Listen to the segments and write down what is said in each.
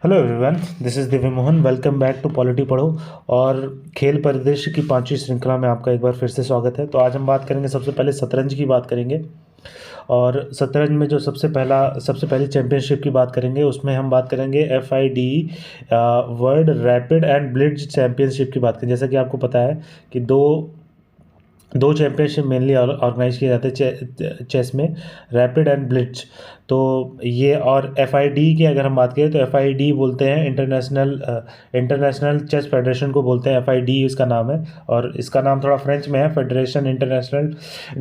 Hello everyone, this is Divya Mohan. Welcome back to polity Padho. और खेल परिदृश्य की पांचवी श्रृंखला में आपका एक बार फिर से स्वागत है। तो आज हम बात करेंगे, सबसे पहले शतरंज की बात करेंगे। और शतरंज में जो सबसे पहली चैंपियनशिप की बात करेंगे, उसमें हम बात करेंगे FIDE world rapid and blitz championship की बात करें। जैसा कि आपको पता है कि दो दो चैंपियनशिप मेनली ऑर्गेनाइज किए जाते हैं चेस में, रैपिड एंड ब्लिट्ज। तो ये, और FID की अगर हम बात करें तो FID बोलते हैं इंटरनेशनल चेस फेडरेशन को बोलते हैं। FID इसका नाम है, और इसका नाम थोड़ा फ्रेंच में है, फेडरेशन इंटरनेशनल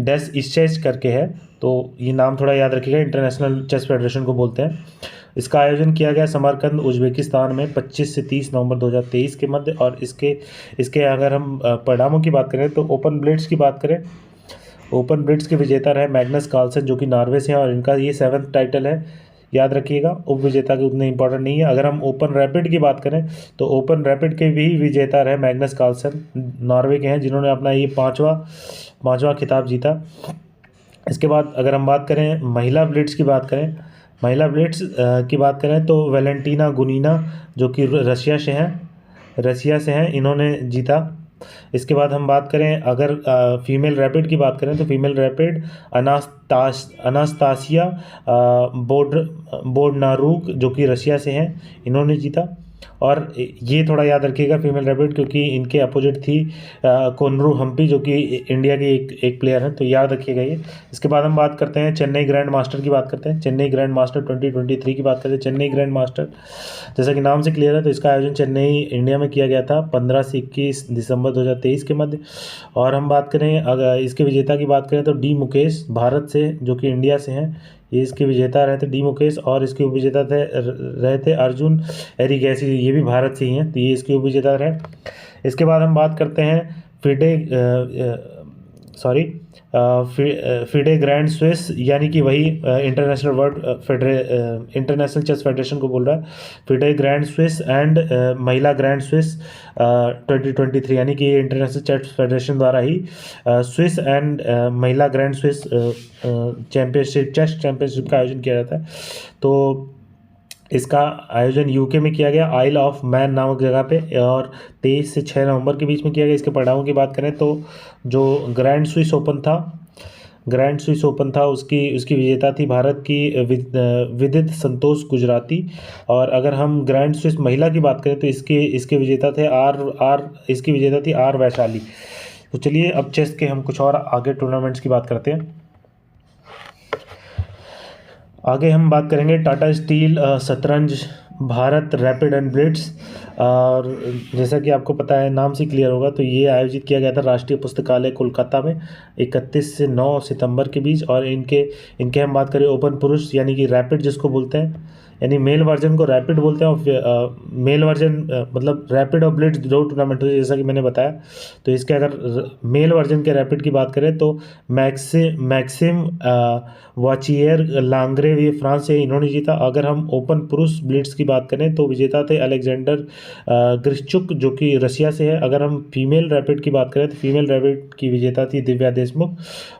डेस इस्चेज करके है। तो ये नाम थोड़ा याद रखिएगा, इंटरनेशनल चेस फेडरेशन को बोलते हैं। इसका आयोजन किया गया समरकंद, उज्बेकिस्तान में 25 से 30 नवंबर 2023 के मध्य। और इसके इसके अगर हम परिणामों की बात करें तो ओपन ब्लिट्स की बात करें, ओपन ब्लिट्स के विजेता रहे मैग्नस कार्लसन, जो कि नॉर्वे से हैं, और इनका ये 7th टाइटल है। याद रखिएगा, उप विजेता के उतने इंपॉर्टेंट नहीं है। अगर हम ओपन रैपिड की बात करें तो ओपन रैपिड के भी विजेता रहे मैग्नस कार्लसन, नॉर्वे के हैं, जिन्होंने अपना ये पाँचवा खिताब जीता। इसके बाद अगर हम बात करें महिला ब्लिट्स की बात करें, की बात करें तो वेलेंटीना गुनीना, जो कि रसिया से हैं, इन्होंने जीता। इसके बाद हम बात करें, अगर फीमेल रैपिड की बात करें तो फीमेल रैपिड अनास्तासिया बोडनारूक, जो कि रशिया से हैं, इन्होंने जीता। और ये थोड़ा याद रखिएगा फीमेल रैपिड, क्योंकि इनके अपोजिट थी कोनरू हम्पी, जो कि इंडिया की एक प्लेयर है, तो याद रखिएगा ये। इसके बाद हम बात करते हैं चेन्नई ग्रैंड मास्टर की बात करते हैं। चेन्नई ग्रैंड मास्टर 2023 की बात करते हैं। चेन्नई ग्रैंड मास्टर जैसा कि नाम से क्लियर है, तो इसका आयोजन चेन्नई इंडिया में किया गया था 15 से 21 दिसंबर 2023 के मध्य। और हम बात करें, अगर इसके विजेता की बात करें तो डी मुकेश, भारत से, जो कि इंडिया से हैं, ये इसके विजेता रहे थे डी मुकेश। और इसके उपविजेता रहे थे अर्जुन एरिगैसी, ये भी भारत से ही हैं, तो ये इसके उपविजेता रहे। इसके बाद हम बात करते हैं फिडे ग्रैंड स्विस, यानी कि वही इंटरनेशनल चेस फेडरेशन को बोल रहा है, फिडे ग्रैंड स्विस एंड महिला ग्रैंड स्विस 2023, यानी कि ये इंटरनेशनल चेस फेडरेशन द्वारा ही स्विस एंड महिला ग्रैंड स्विस चेस चैंपियनशिप का आयोजन किया जाता है। तो इसका आयोजन यूके में किया गया, आइल ऑफ मैन नामक जगह पे, और 23 से 6 नवंबर के बीच में किया गया। इसके परिणामों की बात करें तो जो ग्रैंड स्विस ओपन था, उसकी विजेता थी भारत की विदित संतोष गुजराती। और अगर हम ग्रैंड स्विस महिला की बात करें तो इसके विजेता थे इसकी विजेता थी आर वैशाली। तो चलिए अब चेस के हम कुछ और आगे टूर्नामेंट्स की बात करते हैं। आगे हम बात करेंगे टाटा स्टील शतरंज भारत रैपिड एंड ब्लिट्स। और जैसा कि आपको पता है, नाम से क्लियर होगा, तो ये आयोजित किया गया था राष्ट्रीय पुस्तकालय कोलकाता में 31 से 9 सितंबर के बीच। और इनके इनके हम बात करें ओपन पुरुष, यानी कि रैपिड जिसको बोलते हैं, यानी मेल वर्जन को रैपिड बोलते हैं, और मेल वर्जन मतलब रैपिड और ब्लिट्स दो टूर्नामेंट होते हैं, जैसा कि मैंने बताया। तो इसके अगर मेल वर्जन के रैपिड की बात करें तो मैक्सिम वाचियर लांग्रे, ये फ्रांस से, इन्होंने जीता। अगर हम ओपन पुरुष ब्लिट्स की बात करें तो विजेता थे अलेक्जेंडर ग्रिश्चुक, जो कि रशिया से है। अगर हम फीमेल रैपिड की बात करें तो फीमेल रैपिड की विजेता थी दिव्या देशमुख।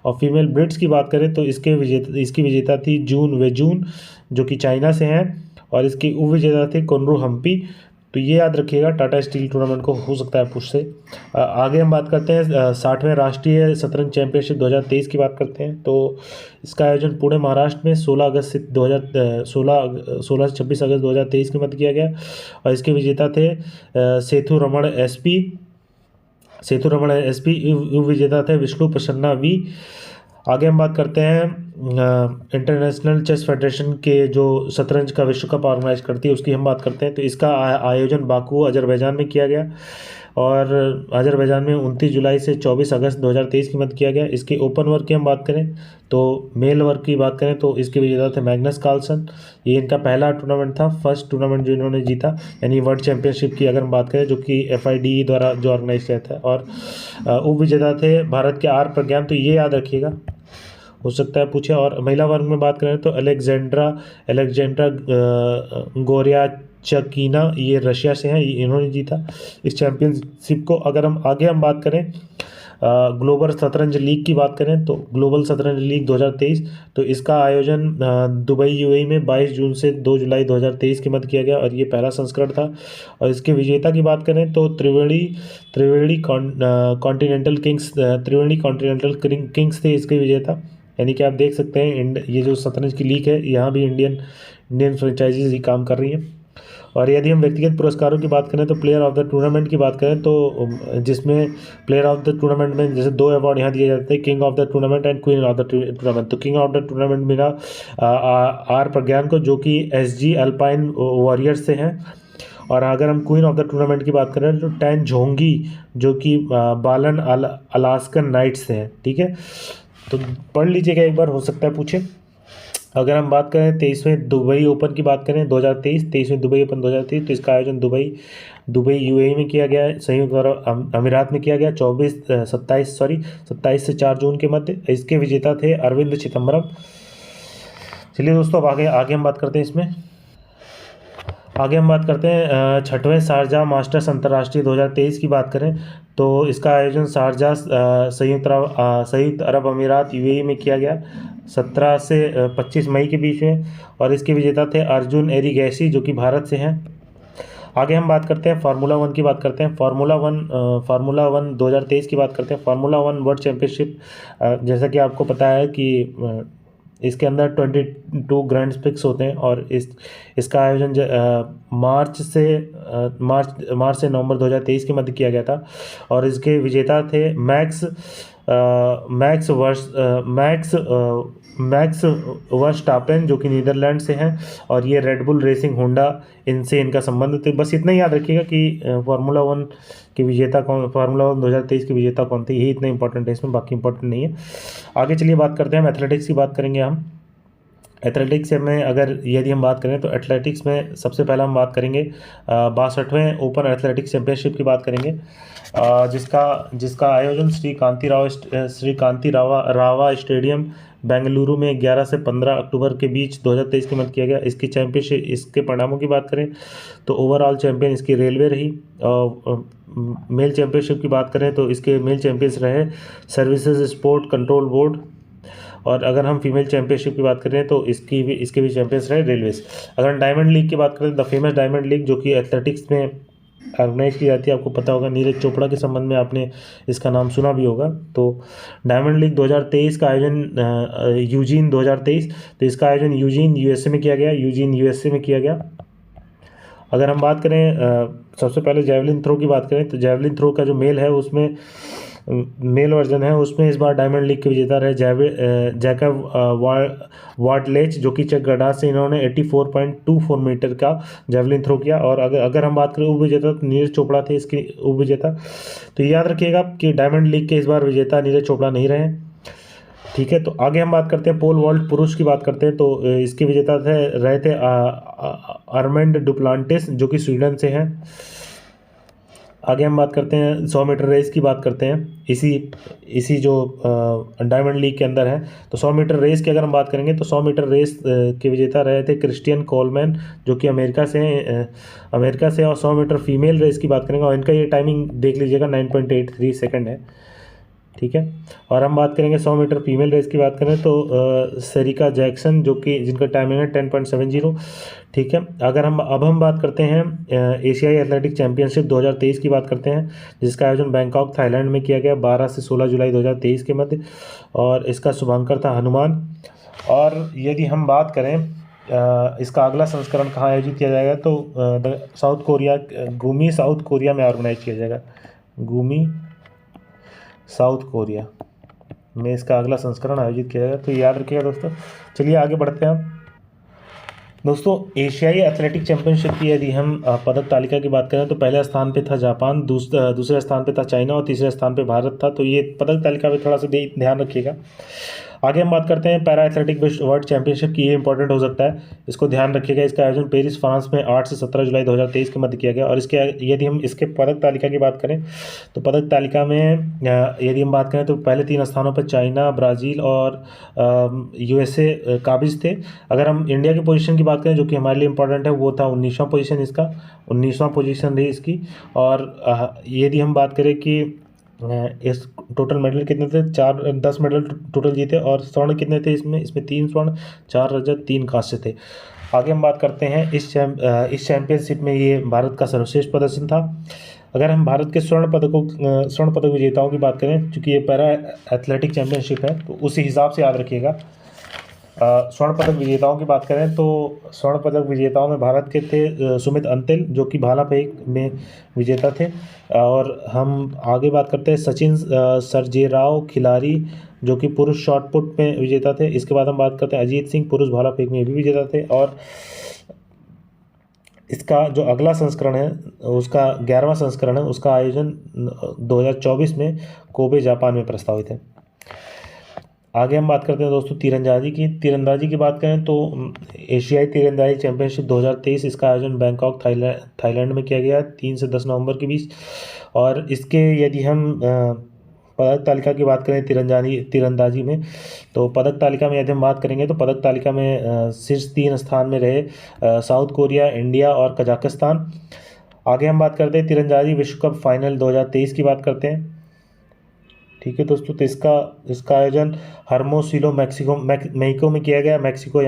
और फीमेल ब्लिट्स की बात करें तो इसकी विजेता थी जून वेजून, जो कि चाइना से हैं। और इसकी उप विजेता थे कोनरू हम्पी। तो ये याद रखिएगा, टाटा स्टील टूर्नामेंट को हो सकता है पूछ से। आगे हम बात करते हैं 60वें राष्ट्रीय शतरंज चैंपियनशिप 2023 की बात करते हैं। तो इसका आयोजन पुणे महाराष्ट्र में 16 अगस्त से 16 से 26 अगस्त 2023 के मध्य किया गया। और इसके विजेता थे सेतु रमण एसपी, उप विजेता थे विष्णु प्रसन्ना वी। आगे हम बात करते हैं इंटरनेशनल चेस फेडरेशन के जो शतरंज का विश्व कप ऑर्गेनाइज करती है, उसकी हम बात करते हैं। तो इसका आयोजन बाकू अजरबैजान में किया गया, और अजरबैजान में 29 जुलाई से 24 अगस्त 2023 की मध्य किया गया। इसके ओपन वर्ग की हम बात करें तो मेल वर्ग की बात करें तो इसके विजेता थे मैग्नस कार्लसन। ये इनका पहला टूर्नामेंट था, फर्स्ट टूर्नामेंट जो इन्होंने जीता, यानी वर्ल्ड चैंपियनशिप की अगर हम बात करें, जो कि FIDE द्वारा जो ऑर्गेनाइज किया था। और उप विजेता थे भारत के आर प्रज्ञान। तो ये याद रखिएगा, हो सकता है पूछे। और महिला वर्ग में बात करें तो अलेक्जेंड्रा गोरिया चकीना, ये रशिया से हैं, इन्होंने जीता इस चैंपियनशिप को। अगर हम आगे बात करें ग्लोबल शतरंज लीग की बात करें तो ग्लोबल शतरंज लीग 2023, तो इसका आयोजन दुबई यूएई में 22 जून से 2 जुलाई 2023 के मध्य किया गया और ये पहला संस्करण था। और इसके विजेता की बात करें तो त्रिवेणी कॉन्टिनेंटल किंग्स, त्रिवेणी कॉन्टिनेंटल किंग्स थे इसके विजेता। यानी कि आप देख सकते हैं ये जो शतरंज की लीग है यहाँ भी इंडियन फ्रेंचाइजीज ही काम कर रही हैं। और यदि हम व्यक्तिगत पुरस्कारों की बात करें तो प्लेयर ऑफ द टूर्नामेंट की बात करें तो जिसमें प्लेयर ऑफ द टूर्नामेंट में जैसे 2 अवार्ड यहाँ दिए जाते हैं, king of the tournament and queen of the tournament. तो किंग ऑफ द टूर्नामेंट मिला आर प्रज्ञान को, जो कि एसजी अल्पाइन वॉरियर्स से हैं। और अगर हम क्वीन ऑफ द टूर्नामेंट की बात करें तो टैन झोंगी, जो कि बालन अलास्कन नाइट्स से हैं। ठीक है, तो पढ़ लीजिएगा एक बार, हो सकता है पूछे। अगर हम बात करें 23वें दुबई ओपन की बात करें 2023, 23वें दुबई ओपन 2023, तो इसका आयोजन दुबई यूएई में किया गया है, संयुक्त अरब अमीरात में किया गया 27 से 4 जून के मध्य। इसके विजेता थे अरविंद चिदम्बरम। चलिए दोस्तों, अब आगे हम बात करते हैं इसमें। आगे हम बात करते हैं 6वें शारजाह मास्टर्स अंतर्राष्ट्रीय 2023 की बात करें तो इसका आयोजन शारजाह संयुक्त अरब अमीरात यूएई में किया गया 17 से 25 मई के बीच में। और इसके विजेता थे अर्जुन एरिगैसी, जो कि भारत से हैं। आगे हम बात करते हैं फार्मूला 1 की बात करते हैं। फार्मूला वन 2023 की बात करते हैं। फार्मूला 1 वर्ल्ड चैम्पियनशिप, जैसा कि आपको पता है कि इसके अंदर 22 ग्रैंड प्रिक्स होते हैं और इसका आयोजन मार्च से नवंबर 2023 के मध्य किया गया था। और इसके विजेता थे मैक्स वर्स्टापेन, जो कि नीदरलैंड से हैं। और ये रेडबुल रेसिंग होंडा, इनसे इनका संबंध। तो बस इतना ही याद रखिएगा कि फार्मूला 1 के विजेता कौन, फार्मूला 1 2023 के विजेता कौन थे, यही इतना इंपॉर्टेंट है इसमें, बाकी इंपॉर्टेंट नहीं है। आगे चलिए बात करते हैं, हम एथलेटिक्स की बात करेंगे। हम एथलेटिक्स में यदि हम बात करें तो एथलेटिक्स में सबसे पहला हम बात करेंगे 62वें ओपन एथलेटिक्स चैंपियनशिप की बात करेंगे, जिसका आयोजन श्री कांति रावा स्टेडियम बेंगलुरु में 11 से 15 अक्टूबर के बीच 2023 के मध्य किया गया। इसकी चैंपियनशिप, इसके परिणामों की बात करें तो ओवरऑल चैंपियन इसकी रेलवे रही। मेल चैंपियनशिप की बात करें तो इसके मेल चैंपियंस रहे सर्विसेज स्पोर्ट कंट्रोल बोर्ड। और अगर हम फीमेल चैंपियनशिप की बात करें तो इसके भी चैंपियंस रहे रेलवेज। अगर हम डायमंड लीग की बात करें, द फेमस डायमंड लीग, जो कि एथलेटिक्स में ऑर्गेनाइज की जाती है, आपको पता होगा, नीरज चोपड़ा के संबंध में आपने इसका नाम सुना भी होगा। तो डायमंड लीग 2023 का आयोजन यूजीन 2023, तो इसका आयोजन यूजीन यूएसए में किया गया। अगर हम बात करें सबसे पहले जैवलिन थ्रो की बात करें तो जैवलिन थ्रो का जो मेल वर्जन है उसमें इस बार डायमंड लीग के विजेता रहे जैकब वार्टलेच, जो कि चेक गडास से इन्होंने 84.24 मीटर का जैवलिन थ्रो किया। और अगर हम बात करें उप विजेता तो नीरज चोपड़ा थे इसके उप विजेता। तो याद रखिएगा कि डायमंड लीग के इस बार विजेता नीरज चोपड़ा नहीं रहे। ठीक है, तो आगे हम बात करते हैं पोल वॉल्ट पुरुष की बात करते हैं तो इसके विजेता रहे थे आर्मेंड डुप्लांटिस, जो कि स्वीडन से हैं। आगे हम बात करते हैं 100 मीटर रेस की बात करते हैं, इसी जो डायमंड लीग के अंदर है। तो 100 मीटर रेस की अगर हम बात करेंगे तो 100 मीटर रेस के विजेता रहे थे क्रिस्टियन कोलमैन, जो कि अमेरिका से हैं। और 100 मीटर फीमेल रेस की बात करेंगे और इनका ये टाइमिंग देख लीजिएगा 9.83 सेकंड है। ठीक है, और हम बात करेंगे 100 मीटर फीमेल रेस की बात करें तो सेरिका जैक्सन, जो कि जिनका टाइमिंग है 10.70। ठीक है, अगर हम बात करते हैं एशियाई एथलेटिक चैंपियनशिप 2023 की बात करते हैं, जिसका आयोजन बैंकॉक थाईलैंड में किया गया 12 से 16 जुलाई 2023 के मध्य। और इसका शुभांकर था हनुमान। और यदि हम बात करें इसका अगला संस्करण कहाँ आयोजित किया जाएगा तो गुमी साउथ कोरिया में ऑर्गेनाइज किया जाएगा। गुमी साउथ कोरिया में इसका अगला संस्करण आयोजित किया जाएगा, तो याद रखिएगा दोस्तों। चलिए आगे बढ़ते हैं दोस्तों। एशियाई एथलेटिक चैंपियनशिप की यदि हम पदक तालिका की बात करें तो पहले स्थान पे था जापान, दूसरे स्थान पे था चाइना और तीसरे स्थान पे भारत था। तो ये पदक तालिका में थोड़ा सा ध्यान रखिएगा। आगे हम बात करते हैं पैरा एथलेटिक वर्ल्ड चैंपियनशिप की। ये इंपॉर्टेंट हो सकता है, इसको ध्यान रखिएगा। इसका आयोजन पेरिस फ्रांस में 8 से 17 जुलाई 2023 के मध्य किया गया। और यदि हम इसके पदक तालिका की बात करें तो पदक तालिका में यदि हम बात करें तो पहले 3 स्थानों पर चाइना, ब्राज़ील और यूएसए काबिज थे। अगर हम इंडिया की पोजीशन की बात करें, जो कि हमारे लिए इंपॉर्टेंट है, वो था 19वां पोजीशन, इसका 19वां पोजीशन रही इसकी। और यदि हम बात करें कि इस टोटल मेडल कितने थे? 10 मेडल टोटल जीते। और स्वर्ण कितने थे इसमें? इसमें 3 स्वर्ण, 4 रजत, 3 कांस्य थे। आगे हम बात करते हैं इस चैंपियनशिप में ये भारत का सर्वश्रेष्ठ प्रदर्शन था। अगर हम भारत के स्वर्ण पदक विजेताओं की बात करें, चूँकि ये पैरा एथलेटिक चैंपियनशिप है, तो उसी हिसाब से याद रखिएगा। स्वर्ण पदक विजेताओं की बात करें तो स्वर्ण पदक विजेताओं में भारत के थे सुमित अंतिल, जो कि भाला फेंक में विजेता थे। और हम आगे बात करते हैं सचिन सर्जेराव खिलाड़ी, जो कि पुरुष शॉट पुट में विजेता थे। इसके बाद हम बात करते हैं अजीत सिंह, पुरुष भाला फेंक में भी विजेता थे। और इसका जो अगला संस्करण है, उसका 11वां संस्करण है, उसका आयोजन 2024 में कोबे जापान में प्रस्तावित है। आगे हम बात करते हैं दोस्तों तीरंदाजी की बात करें तो एशियाई तीरंदाजी चैंपियनशिप 2023, इसका आयोजन बैंकॉक थाईलैंड में किया गया 3 से 10 नवंबर के बीच। और इसके यदि हम पदक तालिका की बात करें तीरंदाजी में, तो पदक तालिका में यदि हम बात करेंगे तो पदक तालिका में शीर्ष 3 स्थान में रहे साउथ कोरिया, इंडिया और कजाकिस्तान। आगे हम बात करते हैं तीरंदाजी विश्व कप फाइनल 2023 की बात करते हैं। ठीक है दोस्तों, तो इसका आयोजन हर्मोसिलो मेक्सिको में किया गया, मेक्सिको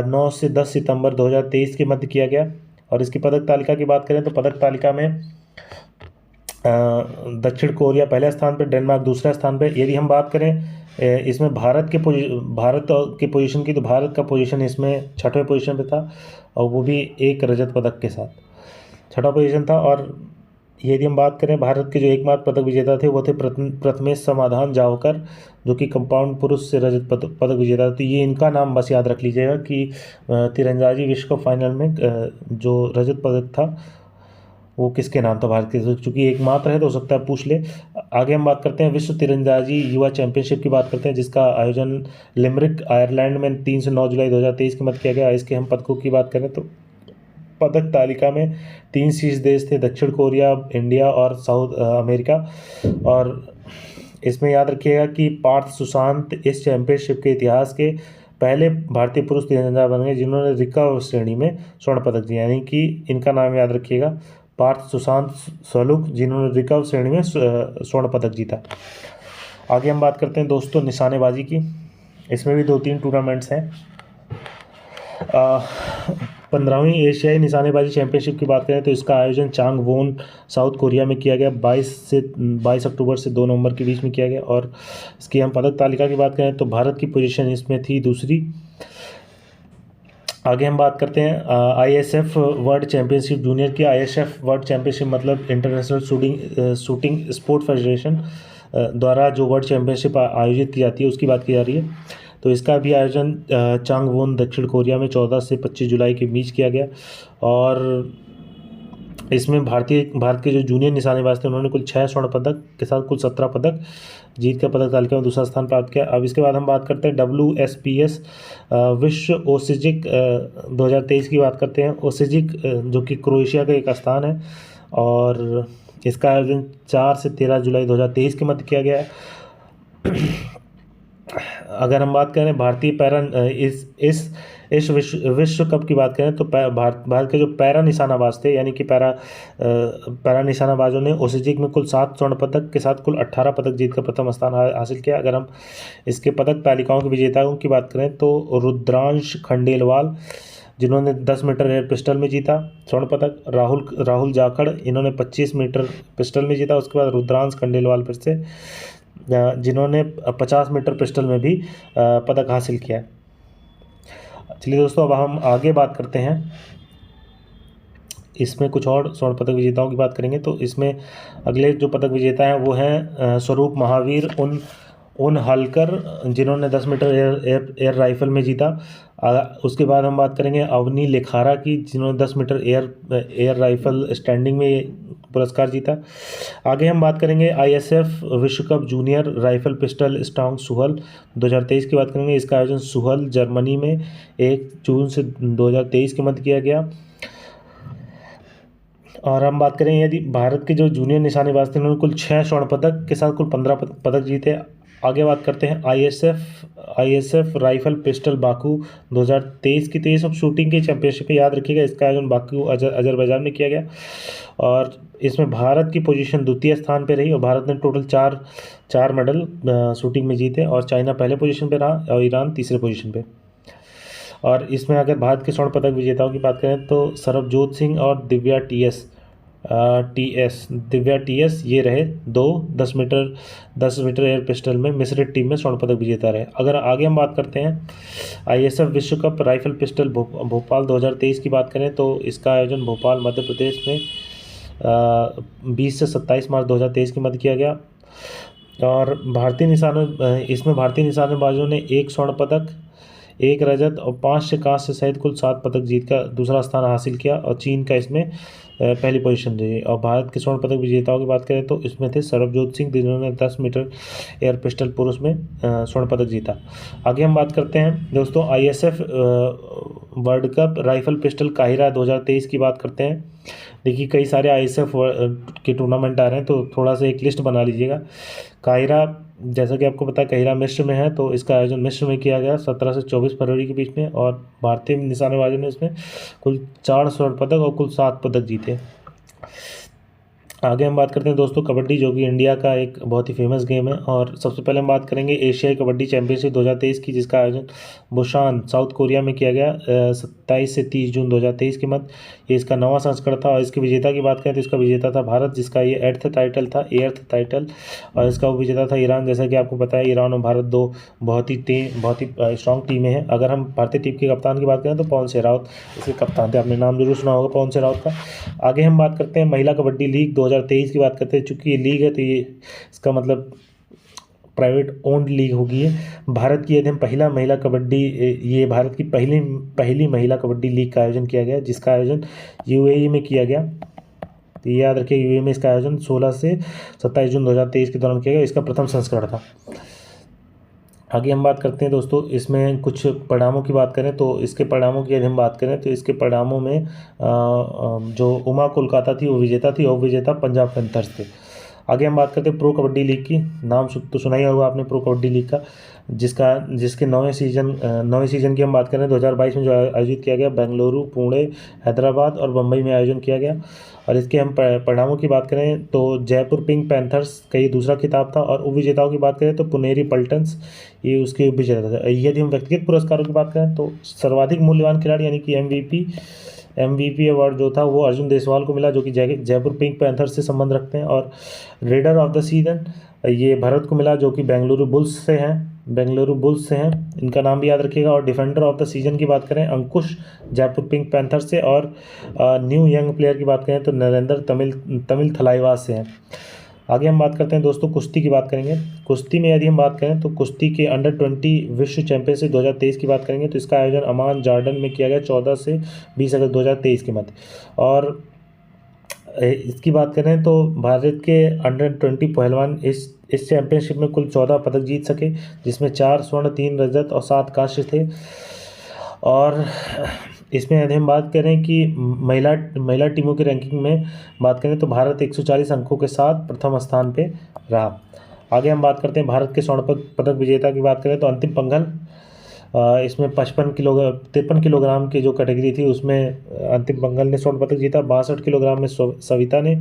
9 से 10 सितंबर 2023 के मध्य किया गया। और इसकी पदक तालिका की बात करें तो पदक तालिका में दक्षिण कोरिया पहले स्थान पर, डेनमार्क दूसरे स्थान पर। यदि हम बात करें इसमें भारत के पोजीशन की, तो भारत का पोजीशन इसमें 6वें पोजीशन पे था, और वो भी 1 रजत पदक के साथ 6वां पोजीशन था। और यदि हम बात करें भारत के जो एकमात्र पदक विजेता थे, वो थे प्रथमेश समाधान जावकर, जो कि कंपाउंड पुरुष से रजत पदक विजेता। तो ये इनका नाम बस याद रख लीजिएगा कि तीरंदाजी विश्व कप फाइनल में जो रजत पदक था वो किसके नाम था भारत के, चूँकि एकमात्र है तो हो सकता है पूछ ले। आगे हम बात करते हैं विश्व तीरंदाजी युवा चैंपियनशिप की बात करते हैं, जिसका आयोजन लिमरिक आयरलैंड में 3 से 9 जुलाई 2023 के मध्य किया गया। इसके हम पदकों की बात करें तो पदक तालिका में 3 शीर्ष देश थे, दक्षिण कोरिया, इंडिया और साउथ अमेरिका। और इसमें याद रखिएगा कि पार्थ सुशांत इस चैंपियनशिप के इतिहास के पहले भारतीय पुरुष तीरंदाज बन गए जिन्होंने रिकर्व श्रेणी में स्वर्ण पदक दिया, यानी कि इनका नाम याद रखिएगा, पार्थ सुशांत सलूक, जिन्होंने रिकर्व श्रेणी में स्वर्ण पदक जीता। आगे हम बात करते हैं दोस्तों निशानेबाजी की। इसमें भी 2-3 टूर्नामेंट्स हैं। 15वीं एशियाई निशानेबाजी चैंपियनशिप की बात करें तो इसका आयोजन चांगवोन साउथ कोरिया में किया गया 22 अक्टूबर से 2 नवंबर के बीच में किया गया। और इसकी हम पदक तालिका की बात करें तो भारत की पोजीशन इसमें थी दूसरी। आगे हम बात करते हैं ISF वर्ल्ड चैंपियनशिप जूनियर की। ISF वर्ल्ड चैंपियनशिप मतलब इंटरनेशनल शूटिंग स्पोर्ट फेडरेशन द्वारा जो वर्ल्ड चैंपियनशिप आयोजित की जाती है उसकी बात की जा रही है। तो इसका भी आयोजन चांगवोन दक्षिण कोरिया में 14 से 25 जुलाई के बीच किया गया। और इसमें भारत के जो जूनियर निशानेबाज थे उन्होंने कुल 6 स्वर्ण पदक के साथ कुल 17 पदक जीत कर पदक तालिका में दूसरा स्थान प्राप्त किया। अब इसके बाद हम बात करते हैं WSPS विश्व ओसिजिक 2023 की बात करते हैं। ओसिजिक जो कि क्रोएशिया का एक स्थान है, और इसका आयोजन 4 से 13 जुलाई 2023 के मध्य किया गया है। अगर हम बात करें भारतीय पैरा इस विश्व कप की बात करें तो भारत के जो पैरा निशानाबाज थे, यानी कि पैरा निशानाबाजों ने ओसिजिक में कुल 7 स्वर्ण पदक के साथ कुल 18 पदक जीतकर प्रथम स्थान हासिल किया। अगर हम इसके पदक तालिकाओं के विजेताओं की बात करें तो रुद्रांश खंडेलवाल, जिन्होंने 10 मीटर एयर पिस्टल में जीता स्वर्ण पदक। राहुल जाखड़, इन्होंने 25 मीटर पिस्टल में जीता। उसके बाद रुद्रांश खंडेलवाल फिर से, जिन्होंने 50 मीटर पिस्टल में भी पदक हासिल किया। चलिए दोस्तों, अब हम आगे बात करते हैं। इसमें कुछ और स्वर्ण पदक विजेताओं की बात करेंगे तो इसमें अगले जो पदक विजेता हैं वो हैं स्वरूप महावीर उन हलकर, जिन्होंने 10 मीटर एयर राइफल में जीता। उसके बाद हम बात करेंगे अवनी लेखारा की, जिन्होंने 10 मीटर एयर राइफल स्टैंडिंग में पुरस्कार जीता। आगे हम बात करेंगे ISF विश्व cup junior rifle pistol strong Suhl 2023 की बात करेंगे। इसका आयोजन सुहल जर्मनी में 1 जून से 2023 के मध्य किया गया। और हम बात करें यदि भारत के जो जूनियर निशानेबाज थे उन्होंने कुल 6 स्वर्ण पदक के साथ कुल 15 पदक जीते। आगे बात करते हैं आईएसएफ राइफल पिस्टल बाकू 2023 की तेईस ऑफ शूटिंग की चैंपियनशिप। याद रखिएगा इसका आयोजन बाकू अजरबैजान में किया गया और इसमें भारत की पोजीशन द्वितीय स्थान पे रही और भारत ने टोटल चार मेडल शूटिंग में जीते और चाइना पहले पोजीशन पे रहा और ईरान तीसरे पोजीशन पे। और इसमें अगर भारत के स्वर्ण पदक विजेताओं की बात करें तो सरबजोत सिंह और दिव्या टीएस ये रहे दो 10 मीटर एयर पिस्टल में मिश्रित टीम में स्वर्ण पदक विजेता रहे। अगर आगे हम बात करते हैं आईएसएफ विश्व कप राइफल पिस्टल भोपाल 2023 की बात करें तो इसका आयोजन भोपाल मध्य प्रदेश में 20 से 27 मार्च 2023 के मध्य किया गया और इसमें भारतीय निशानेबाजों ने 1 स्वर्ण पदक, 1 रजत और 5 कांस्य सहित कुल 7 पदक जीतकर दूसरा स्थान हासिल किया और चीन का इसमें पहली पोजीशन रही। और भारत के स्वर्ण पदक विजेताओं की बात करें तो इसमें थे सरबजोत सिंह जिन्होंने 10 मीटर एयर पिस्टल पुरुष में स्वर्ण पदक जीता। आगे हम बात करते हैं दोस्तों ISF world cup rifle pistol Cairo 2023 की बात करते हैं। देखिए कई सारे आईएसएफ के टूर्नामेंट आ रहे हैं तो थोड़ा सा एक लिस्ट बना लीजिएगा। काहिरा, जैसा कि आपको पता है काहिरा मिस्र में है तो इसका आयोजन मिस्र में किया गया 17 से 24 फरवरी के बीच में और भारतीय निशानेबाजों ने इसमें कुल 4 स्वर्ण पदक और कुल 7 पदक जीते। आगे हम बात करते हैं दोस्तों कबड्डी, जो कि इंडिया का एक बहुत ही फेमस गेम है और सबसे पहले हम बात करेंगे एशियाई कबड्डी चैंपियनशिप 2023 की, जिसका आयोजन बुसान साउथ कोरिया में किया गया 27 से 30 जून 2023 के मध्य। ये इसका 9वां संस्करण था और इसके विजेता की बात करें तो इसका विजेता था भारत, जिसका ये 8th टाइटल और इसका उपविजेता था ईरान। जैसा कि आपको पता है ईरान और भारत दो बहुत ही स्ट्रॉन्ग टीमें हैं। अगर हम भारतीय टीम के कप्तान की बात करें तो पवन शेरावत इसके कप्तान थे, आपने नाम जरूर सुना होगा पवन शेरावत का। आगे हम बात करते हैं महिला कबड्डी लीग 2023 की बात करते हैं। चूँकि ये लीग है तो ये इसका मतलब प्राइवेट ओन्ड लीग होगी। है भारत की यदि हम ये भारत की पहली महिला कबड्डी लीग का आयोजन किया गया, जिसका आयोजन यूएई में किया गया। तो याद रखिए यूएई में इसका आयोजन 16 से 27 जून 2023 के दौरान किया गया। इसका प्रथम संस्करण था। आगे हम बात करते हैं दोस्तों इसमें कुछ परिणामों की बात करें तो इसके परिणामों की यदि हम बात करें तो इसके परिणामों में जो उमा कोलकाता थी वो विजेता थी और विजेता पंजाब पैंथर्स थे। आगे हम बात करते हैं प्रो कबड्डी लीग की। नाम तो सुना ही होगा आपने प्रो कबड्डी लीग का, जिसके 9वें सीजन की हम बात करें 2022 में जो आयोजित किया गया बेंगलुरु, पुणे, हैदराबाद और मुंबई में आयोजन किया गया। और इसके हम परिणामों की बात करें तो जयपुर पिंक पैंथर्स का ये दूसरा खिताब था और उपविजेताओं की बात करें तो पुनेरी पल्टन्स ये उसके उपविजेता था। यदि हम व्यक्तिगत पुरस्कारों की बात करें तो सर्वाधिक मूल्यवान खिलाड़ी यानी कि MVP अवार्ड जो था वो अर्जुन देसवाल को मिला, जो कि जयपुर पिंक पैंथर्स से संबंध रखते हैं। और रेडर ऑफ द सीजन ये भरत को मिला, जो कि बेंगलुरु बुल्स से हैं, इनका नाम भी याद रखिएगा। और डिफेंडर ऑफ द सीजन की बात करें अंकुश जयपुर पिंक पैंथर्स से और न्यू यंग प्लेयर की बात करें तो नरेंद्र तमिल थलाइवास से हैं। आगे हम बात करते हैं दोस्तों कुश्ती की बात करेंगे। कुश्ती में यदि हम बात करें तो कुश्ती के अंडर 20 विश्व चैंपियनशिप 2023 की बात करेंगे तो इसका आयोजन अमान जॉर्डन में किया गया 14 से 20 अगस्त 2023 के मध्य। और इसकी बात करें तो भारत के अंडर 20 पहलवान इस चैंपियनशिप में कुल 14 पदक जीत सके, जिसमें 4 स्वर्ण, 3 रजत और 7 कांस्य थे। और इसमें यदि हम बात करें कि महिला टीमों की रैंकिंग में बात करें तो भारत 140 अंकों के साथ प्रथम स्थान पे रहा। आगे हम बात करते हैं भारत के स्वर्ण पदक विजेता की बात करें तो अंतिम पंघल, इसमें 53 किलोग्राम की जो कैटेगरी थी उसमें अंतिम पंघल ने स्वर्ण पदक जीता। 62 किलोग्राम में सविता ने,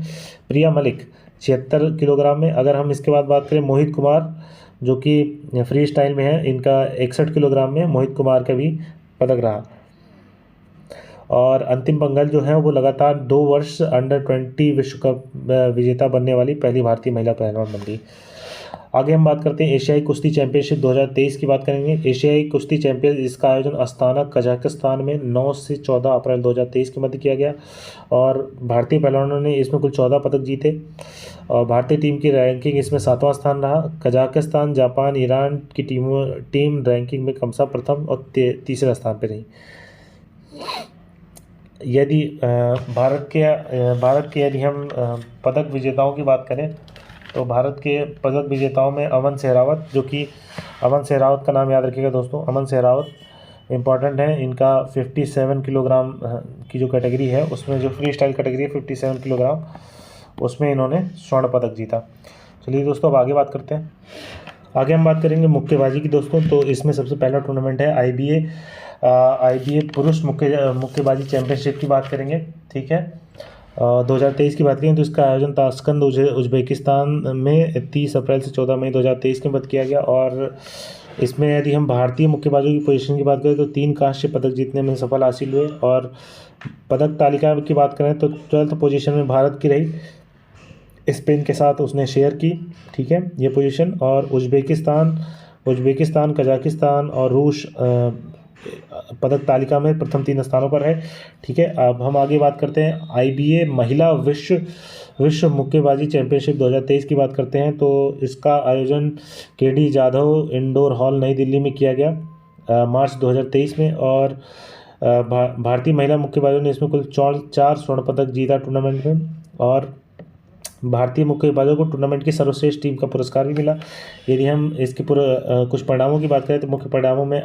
प्रिया मलिक 76 किलोग्राम में। अगर हम इसके बाद बात करें मोहित कुमार जो कि फ्री स्टाइल में है, इनका 61 किलोग्राम में मोहित कुमार का भी पदक रहा। और अंतिम पंघल जो है वो लगातार 2 वर्ष अंडर 20 विश्व कप विजेता बनने वाली पहली भारतीय महिला पहलवान बन गई। आगे हम बात करते हैं एशियाई कुश्ती चैंपियनशिप 2023 की बात करेंगे। एशियाई कुश्ती चैंपियन इसका आयोजन अस्ताना कजाकिस्तान में 9 से 14 अप्रैल 2023 के मध्य किया गया और भारतीय पहलवानों ने इसमें कुल 14 पदक जीते। और भारतीय टीम की रैंकिंग इसमें 7वां स्थान रहा। कजाकिस्तान, जापान, ईरान की टीम रैंकिंग में क्रमशः प्रथम और तीसरे स्थान पर रही। यदि भारत के यदि हम पदक विजेताओं की बात करें तो भारत के पदक विजेताओं में अमन सहरावत, जो कि अमन सहरावत का नाम याद रखिएगा दोस्तों, अमन सहरावत इम्पॉर्टेंट है। इनका 57 किलोग्राम की जो कैटेगरी है उसमें जो फ्री स्टाइल कैटेगरी है 57 किलोग्राम उसमें इन्होंने स्वर्ण पदक जीता। चलिए दोस्तों अब आगे बात करते हैं। आगे हम बात करेंगे मुक्केबाजी की दोस्तों। तो इसमें सबसे पहला टूर्नामेंट है आईबीए पुरुष मुक्केबाजी चैंपियनशिप की बात करेंगे। ठीक है, 2023 की बात करें तो इसका आयोजन ताशकंद उज्बेकिस्तान में 30 अप्रैल से 14 मई 2023 के बाद किया गया। और इसमें यदि हम भारतीय मुक्केबाजों की पोजीशन की बात करें तो 3 कांस्य पदक जीतने में सफल हासिल हुए। और पदक तालिका की बात करें तो 12th पोजीशन में भारत की रही, स्पेन के साथ उसने शेयर की। ठीक है, ये पोजीशन। और उज्बेकिस्तान, कजाकिस्तान और रूस पदक तालिका में प्रथम 3 स्थानों पर है। ठीक है, अब हम आगे बात करते हैं आईबीए महिला विश्व मुक्केबाजी चैंपियनशिप 2023 की बात करते हैं। तो इसका आयोजन केडी जाधव इंडोर हॉल नई दिल्ली में किया गया मार्च 2023 में। और भारतीय महिला मुक्केबाजों ने इसमें कुल 4 स्वर्ण पदक जीता टूर्नामेंट में। और भारतीय मुक्केबाजों को टूर्नामेंट की सर्वश्रेष्ठ टीम का पुरस्कार भी मिला। यदि हम इसके कुछ परिणामों की बात करें तो मुख्य परिणामों में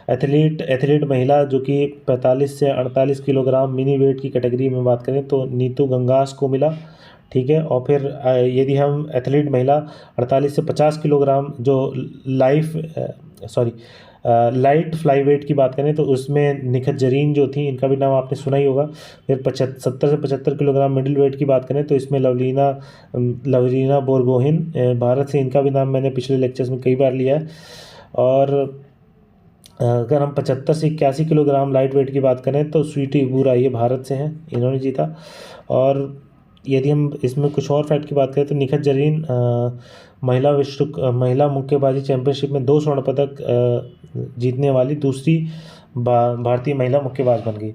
एथलीट महिला जो कि 45 से 48 किलोग्राम मिनी वेट की कैटेगरी में बात करें तो नीतू गंगास को मिला। ठीक है, और फिर यदि हम एथलीट महिला 48 से 50 किलोग्राम जो लाइट फ्लाई वेट की बात करें तो उसमें निखत जरीन जो थी, इनका भी नाम आपने सुना ही होगा। फिर 70 से 75 किलोग्राम मिडिल वेट की बात करें तो इसमें लवलीना बोरगोहिन भारत से, इनका भी नाम मैंने पिछले लेक्चर्स में कई बार लिया है। और अगर हम 75 से 81 किलोग्राम लाइट वेट की बात करें तो स्वीटी बुरा, ये भारत से हैं, इन्होंने जीता। और यदि हम इसमें कुछ और फैक्ट की बात करें तो निखत जरीन महिला मुक्केबाजी चैंपियनशिप में 2 स्वर्ण पदक जीतने वाली दूसरी भारतीय महिला मुक्केबाज बन गई।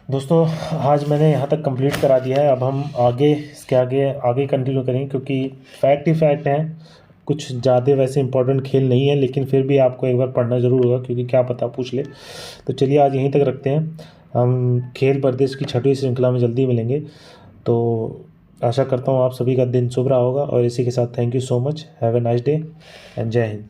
दोस्तों आज मैंने यहाँ तक कंप्लीट करा दिया है। अब हम इसके आगे कंटिन्यू करेंगे, क्योंकि फैक्ट ही फैक्ट हैं, कुछ ज़्यादा वैसे इंपॉर्टेंट खेल नहीं है, लेकिन फिर भी आपको एक बार पढ़ना ज़रूर होगा, क्योंकि क्या पता पूछ ले। तो चलिए आज यहीं तक रखते हैं। हम खेल परिदृश्य की 6वीं श्रृंखला में जल्दी मिलेंगे। तो आशा करता हूँ आप सभी का दिन शुभ रहा होगा। और इसी के साथ thank you so much, have a nice day and जय हिंद।